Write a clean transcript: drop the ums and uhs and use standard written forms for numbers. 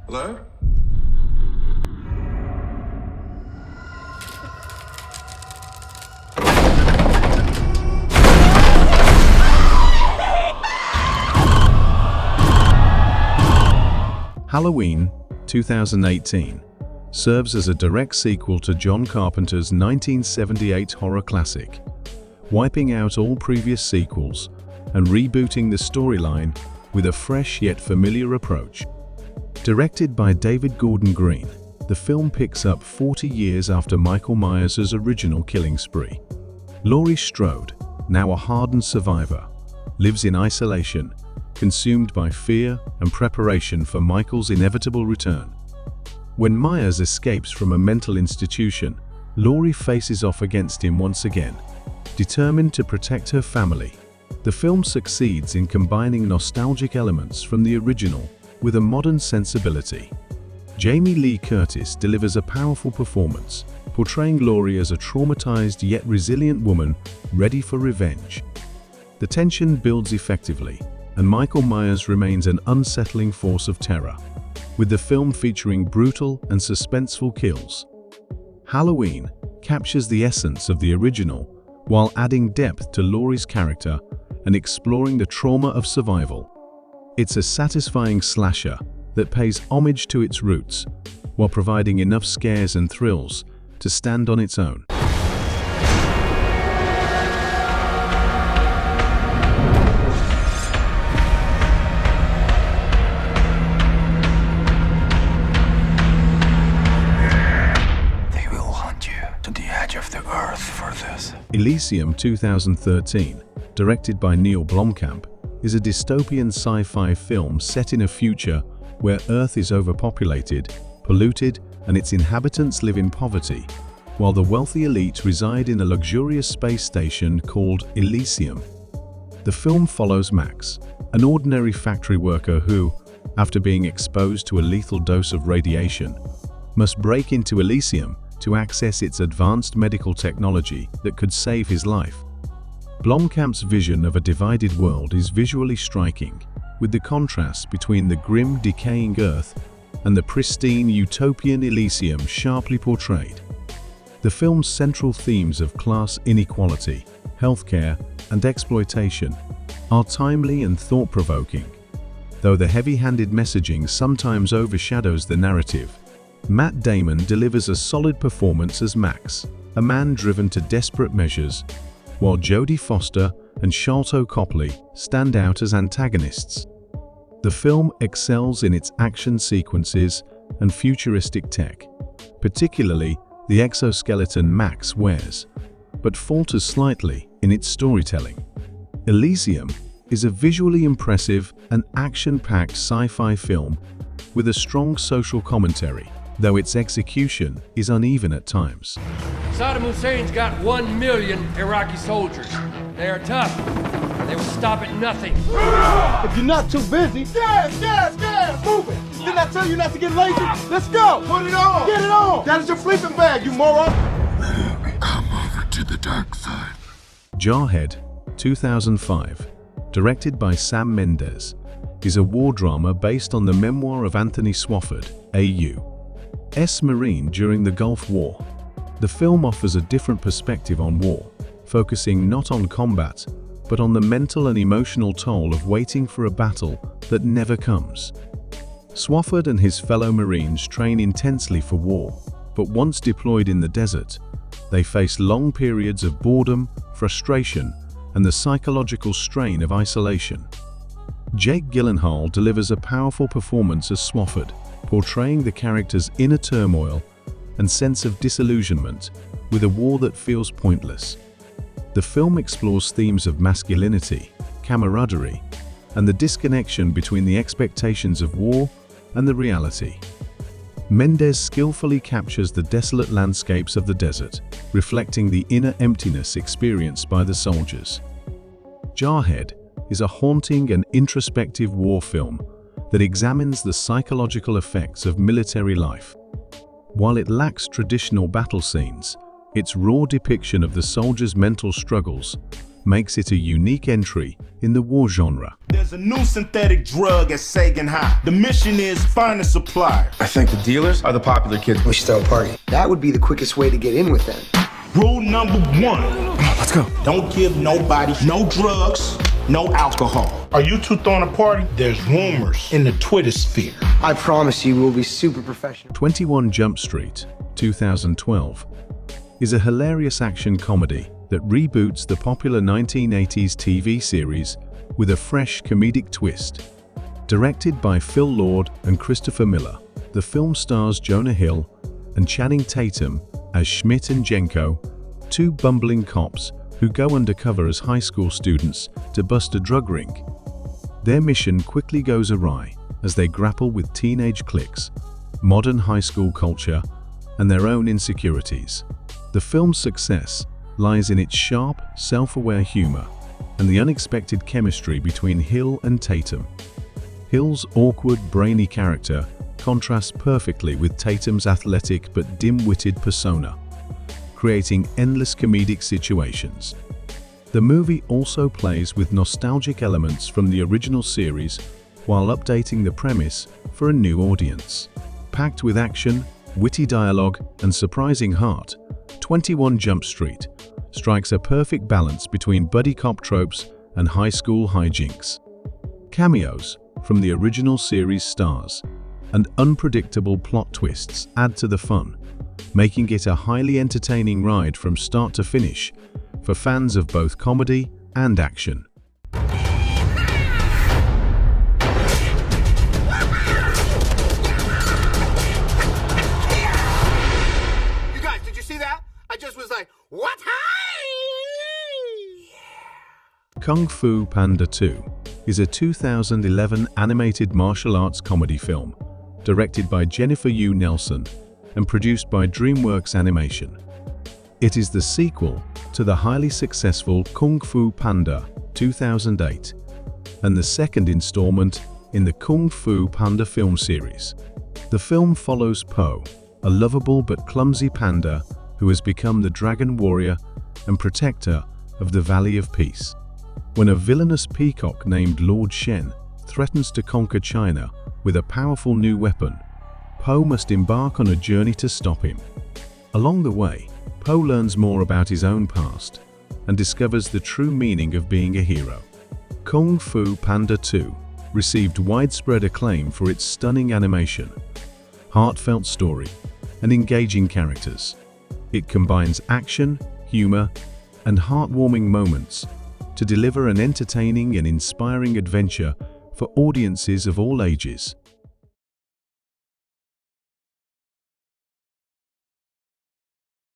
Hello? Halloween 2018 serves as a direct sequel to John Carpenter's 1978 horror classic, wiping out all previous sequels and rebooting the storyline with a fresh yet familiar approach. Directed by David Gordon Green, the film picks up 40 years after Michael Myers' original killing spree. Laurie Strode, now a hardened survivor, lives in isolation, consumed by fear and preparation for Michael's inevitable return. When Myers escapes from a mental institution, Laurie faces off against him once again, determined to protect her family. The film succeeds in combining nostalgic elements from the original with a modern sensibility. Jamie Lee Curtis delivers a powerful performance, portraying Laurie as a traumatized yet resilient woman ready for revenge. The tension builds effectively, and Michael Myers remains an unsettling force of terror, with the film featuring brutal and suspenseful kills. Halloween captures the essence of the original while adding depth to Laurie's character and exploring the trauma of survival. It's a satisfying slasher that pays homage to its roots while providing enough scares and thrills to stand on its own. Elysium 2013, directed by Neil Blomkamp, is a dystopian sci-fi film set in a future where Earth is overpopulated, polluted, and its inhabitants live in poverty, while the wealthy elite reside in a luxurious space station called Elysium. The film follows Max, an ordinary factory worker who, after being exposed to a lethal dose of radiation, must break into Elysium to access its advanced medical technology that could save his life. Blomkamp's vision of a divided world is visually striking, with the contrast between the grim, decaying Earth and the pristine, utopian Elysium sharply portrayed. The film's central themes of class inequality, healthcare, and exploitation are timely and thought-provoking. Though the heavy-handed messaging sometimes overshadows the narrative, Matt Damon delivers a solid performance as Max, a man driven to desperate measures, while Jodie Foster and Sharlto Copley stand out as antagonists. The film excels in its action sequences and futuristic tech, particularly the exoskeleton Max wears, but falters slightly in its storytelling. Elysium is a visually impressive and action-packed sci-fi film with a strong social commentary, though its execution is uneven at times. Saddam Hussein's got 1 million Iraqi soldiers. They are tough. They will stop at nothing. If you're not too busy, gas, move it. Didn't I tell you not to get lazy? Let's go. Put it on. Get it on. That is your sleeping bag, you moron. Come over to the dark side. Jarhead 2005, directed by Sam Mendes, is a war drama based on the memoir of Anthony Swofford, A.U.'s Marine during the Gulf War. The film offers a different perspective on war, focusing not on combat, but on the mental and emotional toll of waiting for a battle that never comes. Swofford and his fellow Marines train intensely for war, but once deployed in the desert, they face long periods of boredom, frustration, and the psychological strain of isolation. Jake Gyllenhaal delivers a powerful performance as Swofford, portraying the character's inner turmoil and sense of disillusionment with a war that feels pointless. The film explores themes of masculinity, camaraderie, and the disconnection between the expectations of war and the reality. Mendes skillfully captures the desolate landscapes of the desert, reflecting the inner emptiness experienced by the soldiers. Jarhead is a haunting and introspective war film that examines the psychological effects of military life. While it lacks traditional battle scenes, its raw depiction of the soldiers' mental struggles makes it a unique entry in the war genre. There's a new synthetic drug at Sagan High. The mission is find a supplier. I think the dealers are the popular kids. We should throw a party. That would be the quickest way to get in with them. Rule number 1. Come on, let's go. Don't give nobody no drugs, no alcohol. Are you two throwing a party? There's rumors in the Twitter sphere. I promise you we'll be super professional. 21 Jump Street, 2012, is a hilarious action comedy that reboots the popular 1980s TV series with a fresh comedic twist. Directed by Phil Lord and Christopher Miller, the film stars Jonah Hill and Channing Tatum as Schmidt and Jenko, two bumbling cops who go undercover as high school students to bust a drug ring. Their mission quickly goes awry as they grapple with teenage cliques, modern high school culture, and their own insecurities. The film's success lies in its sharp, self-aware humor and the unexpected chemistry between Hill and Tatum. Hill's awkward, brainy character contrasts perfectly with Tatum's athletic but dim-witted persona, creating endless comedic situations. The movie also plays with nostalgic elements from the original series while updating the premise for a new audience. Packed with action, witty dialogue, and surprising heart, 21 Jump Street strikes a perfect balance between buddy cop tropes and high school hijinks. Cameos from the original series stars and unpredictable plot twists add to the fun, making it a highly entertaining ride from start to finish for fans of both comedy and action. You guys, did you see that? I just was like, what? Kung Fu Panda 2 is a 2011 animated martial arts comedy film directed by Jennifer Yu Nelson and produced by DreamWorks Animation. It is the sequel to the highly successful Kung Fu Panda 2008 and the second installment in the Kung Fu Panda film series. The film follows Po, a lovable but clumsy panda who has become the dragon warrior and protector of the Valley of Peace. When a villainous peacock named Lord Shen threatens to conquer China with a powerful new weapon, Po must embark on a journey to stop him. Along the way, Po learns more about his own past and discovers the true meaning of being a hero. Kung Fu Panda 2 received widespread acclaim for its stunning animation, heartfelt story, and engaging characters. It combines action, humor, and heartwarming moments to deliver an entertaining and inspiring adventure for audiences of all ages.